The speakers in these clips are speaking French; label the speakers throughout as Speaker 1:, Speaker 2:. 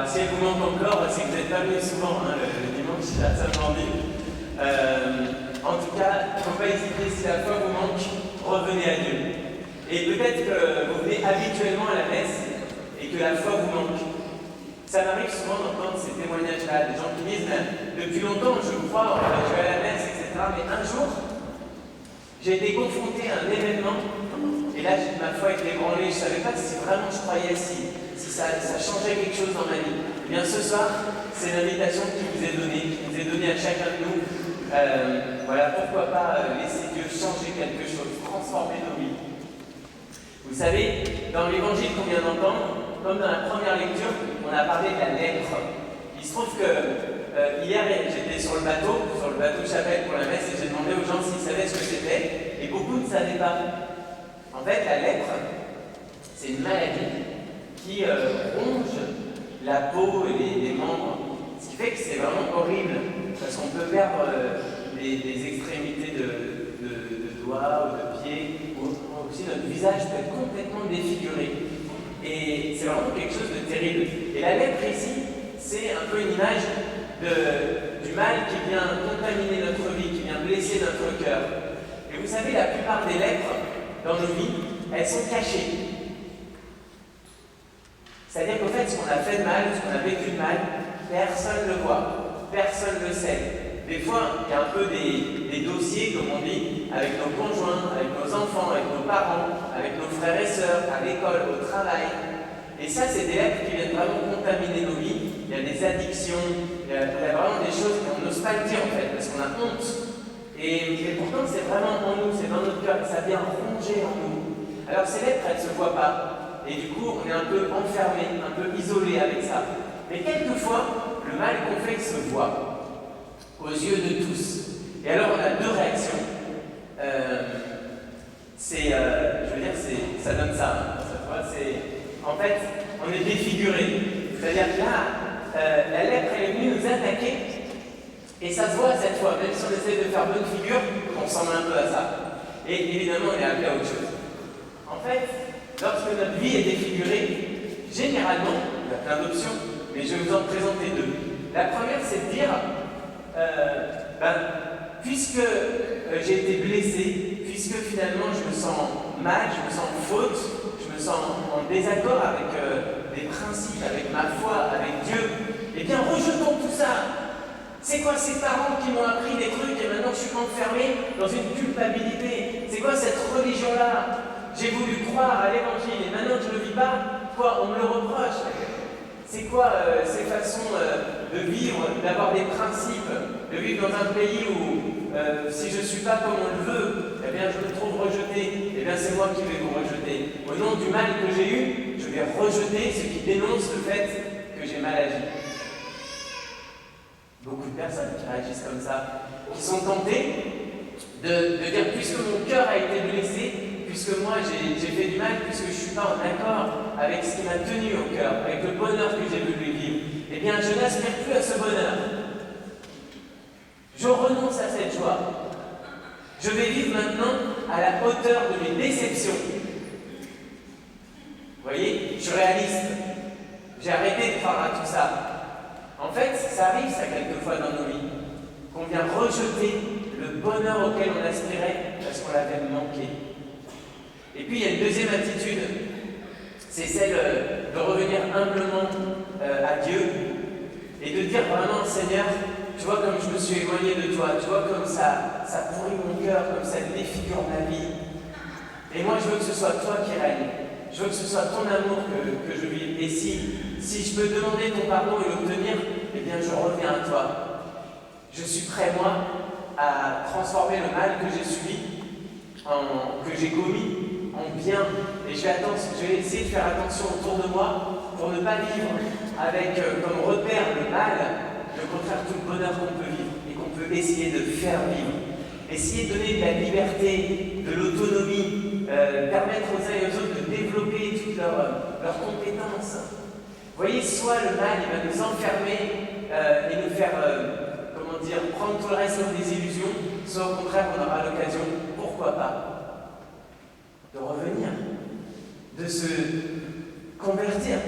Speaker 1: Alors, si elle vous manque encore, c'est que vous n'êtes pas venu souvent le dimanche à Saint-Mandine. En tout cas, il ne faut pas hésiter, si la foi vous manque, revenez à Dieu. Et peut-être que vous venez habituellement à la messe et que la foi vous manque. Ça m'arrive souvent d'entendre ces témoignages-là, des gens qui disent depuis longtemps je crois, je vais à la messe, etc. Mais un jour, j'ai été confronté à un événement et là ma foi était ébranlée. Je ne savais pas si vraiment je croyais, si ça changeait quelque chose dans ma vie. Et bien ce soir, c'est l'invitation qui vous est donnée à chacun de nous. Voilà, pourquoi pas laisser Dieu changer quelque chose, transformer nos vies. Vous savez, dans l'évangile qu'on vient d'entendre, comme dans la première lecture, on a parlé de la lèpre. Il se trouve que hier, j'étais sur le bateau Chapelle pour la messe, et j'ai demandé aux gens s'ils savaient ce que c'était, et beaucoup ne savaient pas. En fait, la lèpre, c'est une maladie qui ronge la peau et les membres, ce qui fait que c'est vraiment horrible, parce qu'on peut perdre des extrémités de doigts ou de pieds, ou aussi notre visage peut être complètement défiguré. Et c'est vraiment quelque chose de terrible. Et la lèpre ici, c'est un peu une image du mal qui vient contaminer notre vie, qui vient blesser notre cœur. Et vous savez, la plupart des lèpres dans nos vies, elles sont cachées. C'est-à-dire qu'en fait, ce qu'on a fait de mal, ce qu'on a vécu de mal, personne ne le voit, personne ne le sait. Des fois, il y a un peu des dossiers, comme on dit, avec nos conjoints, avec nos enfants, avec nos parents, avec nos frères et sœurs, à l'école, au travail. Et ça, c'est des lèpres qui viennent vraiment contaminer nos vies. Il y a des addictions, il y a vraiment des choses qu'on n'ose pas le dire en fait, parce qu'on a honte. Et pourtant, c'est vraiment en nous, c'est dans notre cœur, et ça vient ronger en nous. Alors ces lèpres, elles ne se voient pas. Et du coup, on est un peu enfermé, un peu isolé avec ça. Mais quelquefois, le mal qu'on fait se voit aux yeux de tous. Et alors, on a deux réactions. Ça donne ça. En fait, on est défiguré. C'est-à-dire que là, la lèpre, elle est venue nous attaquer. Et ça se voit cette fois, même si on essaie de faire bonne figure, on ressemble un peu à ça. Et évidemment, on est appelé à autre chose. En fait, lorsque notre vie est défigurée, généralement, il y a plein d'options, mais je vais vous en présenter deux. La première, c'est de dire, puisque j'ai été blessé, puisque finalement je me sens mal, je me sens en faute, je me sens en désaccord avec des principes, avec ma foi, avec Dieu, eh bien rejetons tout ça. C'est quoi ces parents qui m'ont appris des trucs et maintenant je suis enfermé dans une culpabilité? C'est quoi cette religion-là? J'ai voulu croire à l'évangile et maintenant je ne le vis pas. Quoi, on me le reproche? C'est quoi ces façons de vivre, d'avoir des principes, de vivre dans un pays où si je ne suis pas comme on le veut, eh bien je me trouve rejeté, eh bien c'est moi qui vais vous rejeter. Au nom du mal que j'ai eu, je vais rejeter ce qui dénonce le fait que j'ai mal agi. Beaucoup de personnes qui réagissent comme ça, qui sont tentées de dire puisque mon cœur a été blessé, puisque moi j'ai fait du mal, puisque je ne suis pas en accord avec ce qui m'a tenu au cœur, avec le bonheur que j'ai voulu vivre, eh bien je n'aspire plus à ce bonheur. Je renonce à cette joie. Je vais vivre maintenant à la hauteur de mes déceptions. Vous voyez, je suis réaliste. J'ai arrêté de croire à tout ça. En fait, ça arrive ça quelquefois dans nos vies, qu'on vient rejeter le bonheur auquel on aspirait parce qu'on l'avait manqué. Et puis il y a une deuxième attitude, c'est celle de revenir humblement à Dieu et de dire vraiment, Seigneur, tu vois comme je me suis éloigné de toi, tu vois comme ça pourrit mon cœur, comme ça défigure ma vie. Et moi je veux que ce soit toi qui règne, je veux que ce soit ton amour que je vive. Et si je peux demander ton pardon et l'obtenir, eh bien je reviens à toi. Je suis prêt moi à transformer le mal que j'ai subi, que j'ai commis, en bien. Et je vais essayer de faire attention autour de moi pour ne pas vivre avec comme repère le mal, mais au contraire tout le bonheur qu'on peut vivre et qu'on peut essayer de faire vivre. Essayer de donner de la liberté, de l'autonomie, permettre aux uns et aux autres de développer toutes leurs compétences. Vous voyez, soit le mal il va nous enfermer et nous faire prendre tout le reste comme des illusions, soit au contraire on aura l'occasion, pourquoi pas, de revenir, de se convertir,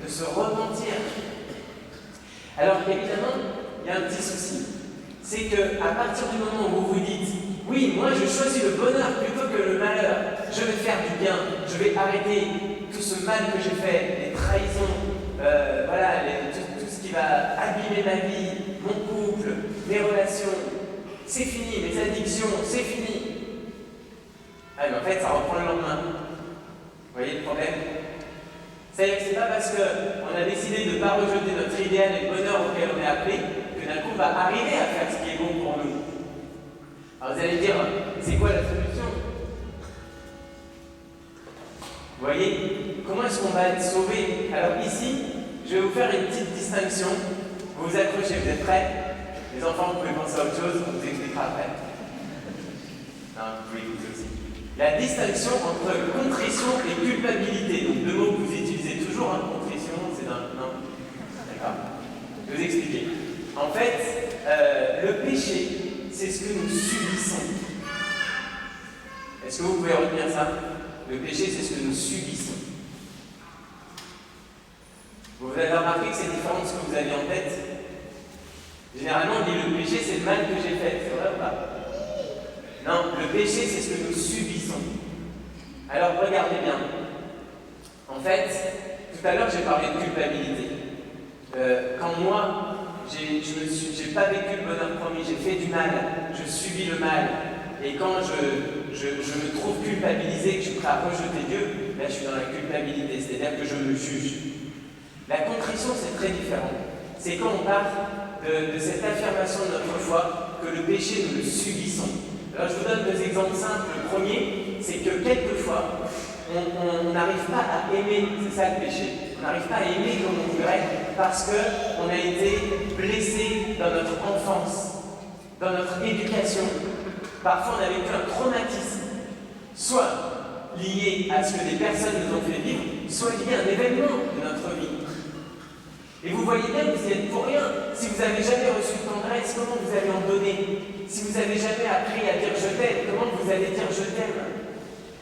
Speaker 1: de se repentir, Alors évidemment, il y a un petit souci. C'est qu'à partir du moment où vous vous dites « Oui, moi je choisis le bonheur plutôt que le malheur, je vais faire du bien, je vais arrêter tout ce mal que j'ai fait, les trahisons, tout ce qui va abîmer ma vie, mon couple, mes relations, c'est fini, mes addictions, c'est fini. » Ah mais en fait, ça reprend le lendemain. Vous voyez le problème? C'est-à-dire que c'est pas parce qu'on a décidé de ne pas rejeter notre idéal et le bonheur auquel on est appelé que d'un coup on va arriver à faire ce qui est bon pour nous. Alors vous allez me dire, c'est quoi la solution? Vous voyez? Comment est-ce qu'on va être sauvé? Alors ici, je vais vous faire une petite distinction. Vous vous accrochez, vous êtes prêts? Les enfants, vous pouvez penser à autre chose, on vous expliquera après. Non, vous pouvez écouter aussi. La distinction entre contrition et culpabilité. Donc deux mots que vous utilisez toujours, hein, contrition, c'est d'un... Non? D'accord. Je vais vous expliquer. En fait, le péché, c'est ce que nous subissons. Est-ce que vous pouvez retenir ça? Le péché, c'est ce que nous subissons. Vous avez remarqué que c'est différent de ce que vous aviez en tête? Généralement, on dit le péché, c'est le mal que j'ai fait. C'est vrai ou pas? Non, le péché, c'est ce que nous subissons. Alors, regardez bien. En fait, tout à l'heure, j'ai parlé de culpabilité. Quand moi, j'ai pas vécu le bonheur promis, j'ai fait du mal, je subis le mal, et quand je me trouve culpabilisé, que je suis prêt à rejeter Dieu, là, je suis dans la culpabilité, c'est-à-dire que je me juge. La contrition, c'est très différent. C'est quand on part de cette affirmation de notre foi que le péché, nous le subissons. Alors je vous donne deux exemples simples. Le premier, c'est que quelquefois, on n'arrive pas à aimer, c'est ça le péché, on n'arrive pas à aimer comme on voudrait parce qu'on a été blessé dans notre enfance, dans notre éducation. Parfois on a vécu un traumatisme, soit lié à ce que des personnes nous ont fait vivre, soit lié à un événement de notre vie. Et vous voyez bien que vous y êtes pour rien. Si vous n'avez jamais reçu de tendresse, comment vous allez en donner? Si vous n'avez jamais appris à dire je t'aime, comment vous allez dire je t'aime?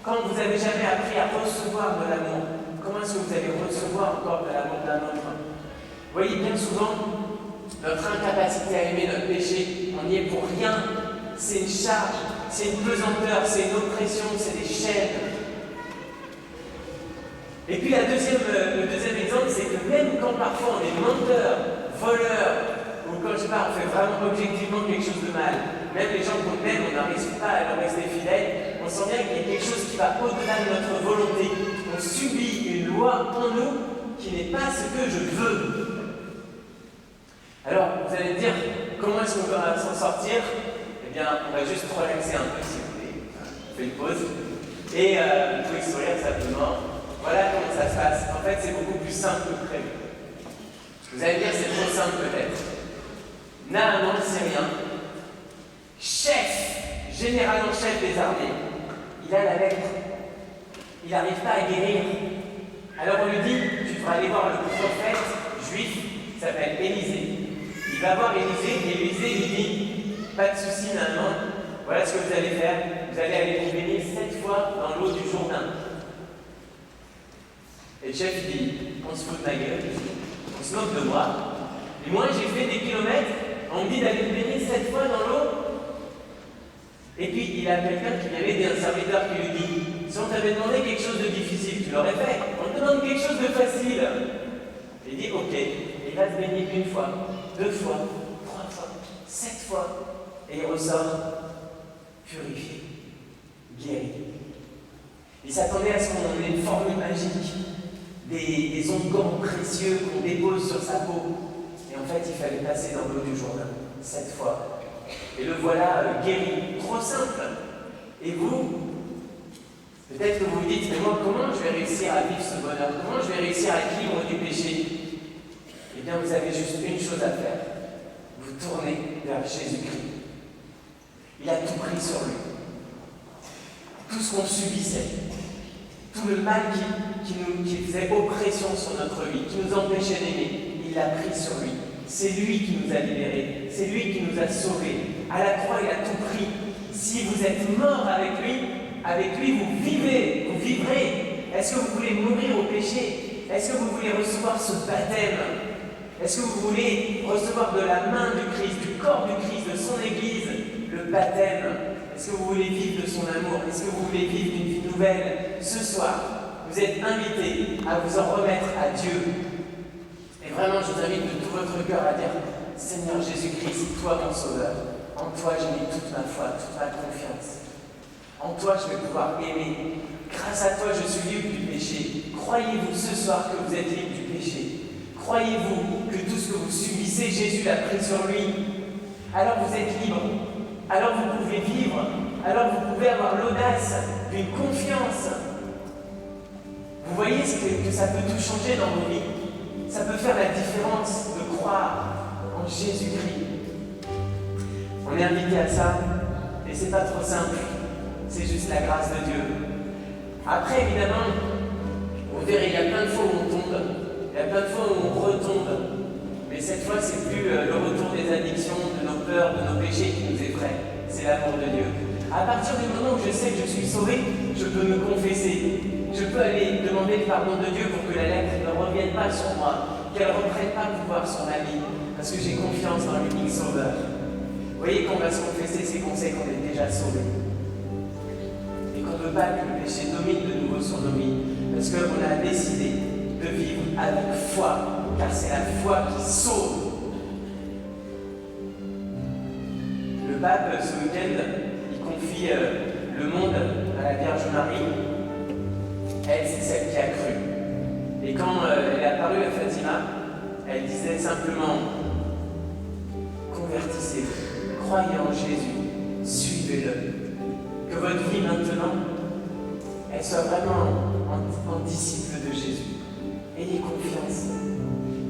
Speaker 1: Quand vous n'avez jamais appris à recevoir de l'amour, comment est-ce que vous allez recevoir encore de l'amour d'un autre? Vous voyez bien souvent notre incapacité à aimer notre péché, on n'y est pour rien. C'est une charge, c'est une pesanteur, c'est une oppression, c'est des chaînes. Et puis le deuxième exemple, c'est que même quand parfois on est menteur, voleur, ou quand je parle, on fait vraiment objectivement quelque chose de mal, même les gens qu'on aime, on n'arrive pas à leur rester fidèle, on sent bien qu'il y a quelque chose qui va au-delà de notre volonté. On subit une loi en nous qui n'est pas ce que je veux. Alors, vous allez me dire, comment est-ce qu'on va s'en sortir? Eh bien, on va juste relaxer un peu si vous voulez. On fait une pause. Et vous pouvez sourire simplement. Voilà comment ça se passe. En fait, c'est beaucoup plus simple que prévu. Vous allez me dire, c'est trop simple peut-être. Naaman, le Syrien, général en chef des armées, il a la lèpre. Il n'arrive pas à guérir. Alors on lui dit, tu devras aller voir le prophète juif qui s'appelle Élisée. Il va voir Élisée et Élisée lui dit, pas de souci Naaman, voilà ce que vous allez faire. Vous allez aller vous baigner 7 fois dans l'eau du Jourdain. Et le chef il dit, on se fout de ma gueule, on se moque de moi. Et moi j'ai fait des kilomètres, on me dit d'aller me baigner 7 fois dans l'eau. Et puis il a quelqu'un qui avait un serviteur qui lui dit, si on t'avait demandé quelque chose de difficile, tu l'aurais fait. On te demande quelque chose de facile. Il dit ok. Et il va se baigner 1 fois, 2 fois, 3 fois, 7 fois. Et il ressort purifié, guéri. Il s'attendait à ce qu'on ait une formule magique, des onguents précieux qu'on dépose sur sa peau. Et en fait, il fallait passer dans l'eau du Jourdain 7 fois. Et le voilà guéri. Trop simple. Et vous, peut-être que vous vous dites, mais moi, comment je vais réussir à vivre ce bonheur? Comment je vais réussir à être libre du péché? Eh bien, vous avez juste une chose à faire. Vous tournez vers Jésus-Christ. Il a tout pris sur lui. Tout ce qu'on subissait, tout le mal qui faisait oppression sur notre vie, qui nous empêchait d'aimer, il l'a pris sur lui. C'est lui qui nous a libérés, c'est lui qui nous a sauvés. À la croix, il a tout pris. Si vous êtes mort avec lui, vous vivez, vous vivrez. Est-ce que vous voulez mourir au péché? Est-ce que vous voulez recevoir ce baptême? Est-ce que vous voulez recevoir de la main du Christ, du corps du Christ, de son Église, le baptême? Est-ce que vous voulez vivre de son amour? Est-ce que vous voulez vivre une vie nouvelle? Ce soir, vous êtes invités à vous en remettre à Dieu. Et vraiment, je vous invite de tout votre cœur à dire: Seigneur Jésus-Christ, toi mon Sauveur, en toi j'ai mis toute ma foi, toute ma confiance. En toi je vais pouvoir aimer. Grâce à toi je suis libre du péché. Croyez-vous ce soir que vous êtes libre du péché? Croyez-vous que tout ce que vous subissez, Jésus l'a pris sur lui? Alors vous êtes libre. Alors vous pouvez vivre. Alors vous pouvez avoir l'audace d'une confiance. Vous voyez que ça peut tout changer dans vos vies. Ça peut faire la différence de croire en Jésus-Christ. On est invité à ça, et c'est pas trop simple. C'est juste la grâce de Dieu. Après, évidemment, vous verrez, il y a plein de fois où on tombe. Il y a plein de fois où on retombe. Mais cette fois, c'est plus le retour des addictions, de nos peurs, de nos péchés qui nous effraient. C'est l'amour de Dieu. À partir du moment où je sais que je suis sauvé, je peux me confesser. Je peux aller demander le pardon de Dieu pour que la lèpre ne revienne pas sur moi, qu'elle ne reprenne pas pouvoir sur ma vie, parce que j'ai confiance dans l'unique Sauveur. Vous voyez, qu'on va se confesser, c'est qu'on sait qu'on est déjà sauvé. Et qu'on ne veut pas que le péché domine de nouveau sur nos vies, parce qu'on a décidé de vivre avec foi, car c'est la foi qui sauve. Le pape, ce week-end, il confie le monde à la Vierge Marie. Elle, c'est celle qui a cru. Et quand elle est apparue à Fatima, elle disait simplement: convertissez-vous, croyez en Jésus, suivez-le. Que votre vie maintenant, elle soit vraiment en disciple de Jésus. Ayez confiance.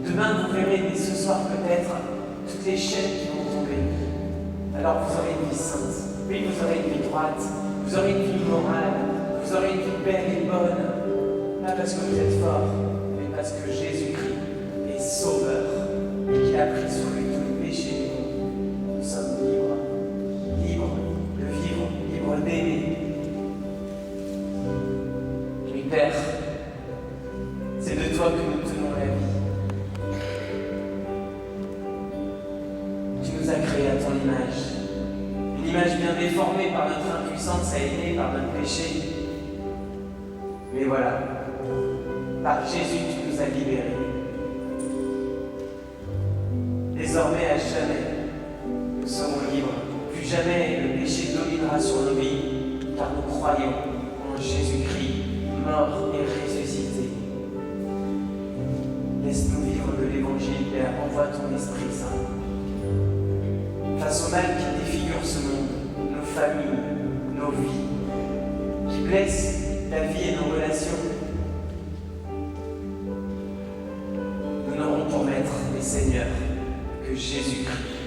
Speaker 1: Demain, vous verrez, dès ce soir peut-être, toutes les chaînes qui vont tomber. Alors vous aurez une vie sainte. Oui, vous aurez une vie droite. Vous aurez une vie morale. Vous aurez une vie belle et bonne. Pas parce que vous êtes fort, mais parce que Jésus-Christ est Sauveur et qu'il a pris sur lui tous les péchés du monde. Nous sommes libres. Libres de vivre, libres d'aimer. Oui, Père, c'est de toi que nous tenons la vie. Tu nous as créés à ton image. Une image bien déformée par notre impuissance à aimer, par notre péché. Mais voilà, par Jésus, tu nous as libérés. Désormais, à jamais, nous serons libres. Plus jamais le péché dominera sur nos vies, car nous croyons en Jésus-Christ, mort et ressuscité. Laisse-nous vivre de l'Évangile, Père, envoie ton Esprit Saint. Face au mal qui défigure ce monde, nos familles, nos vies, qui blesse la vie et nos relations, nous n'aurons pour maître et Seigneur que Jésus-Christ.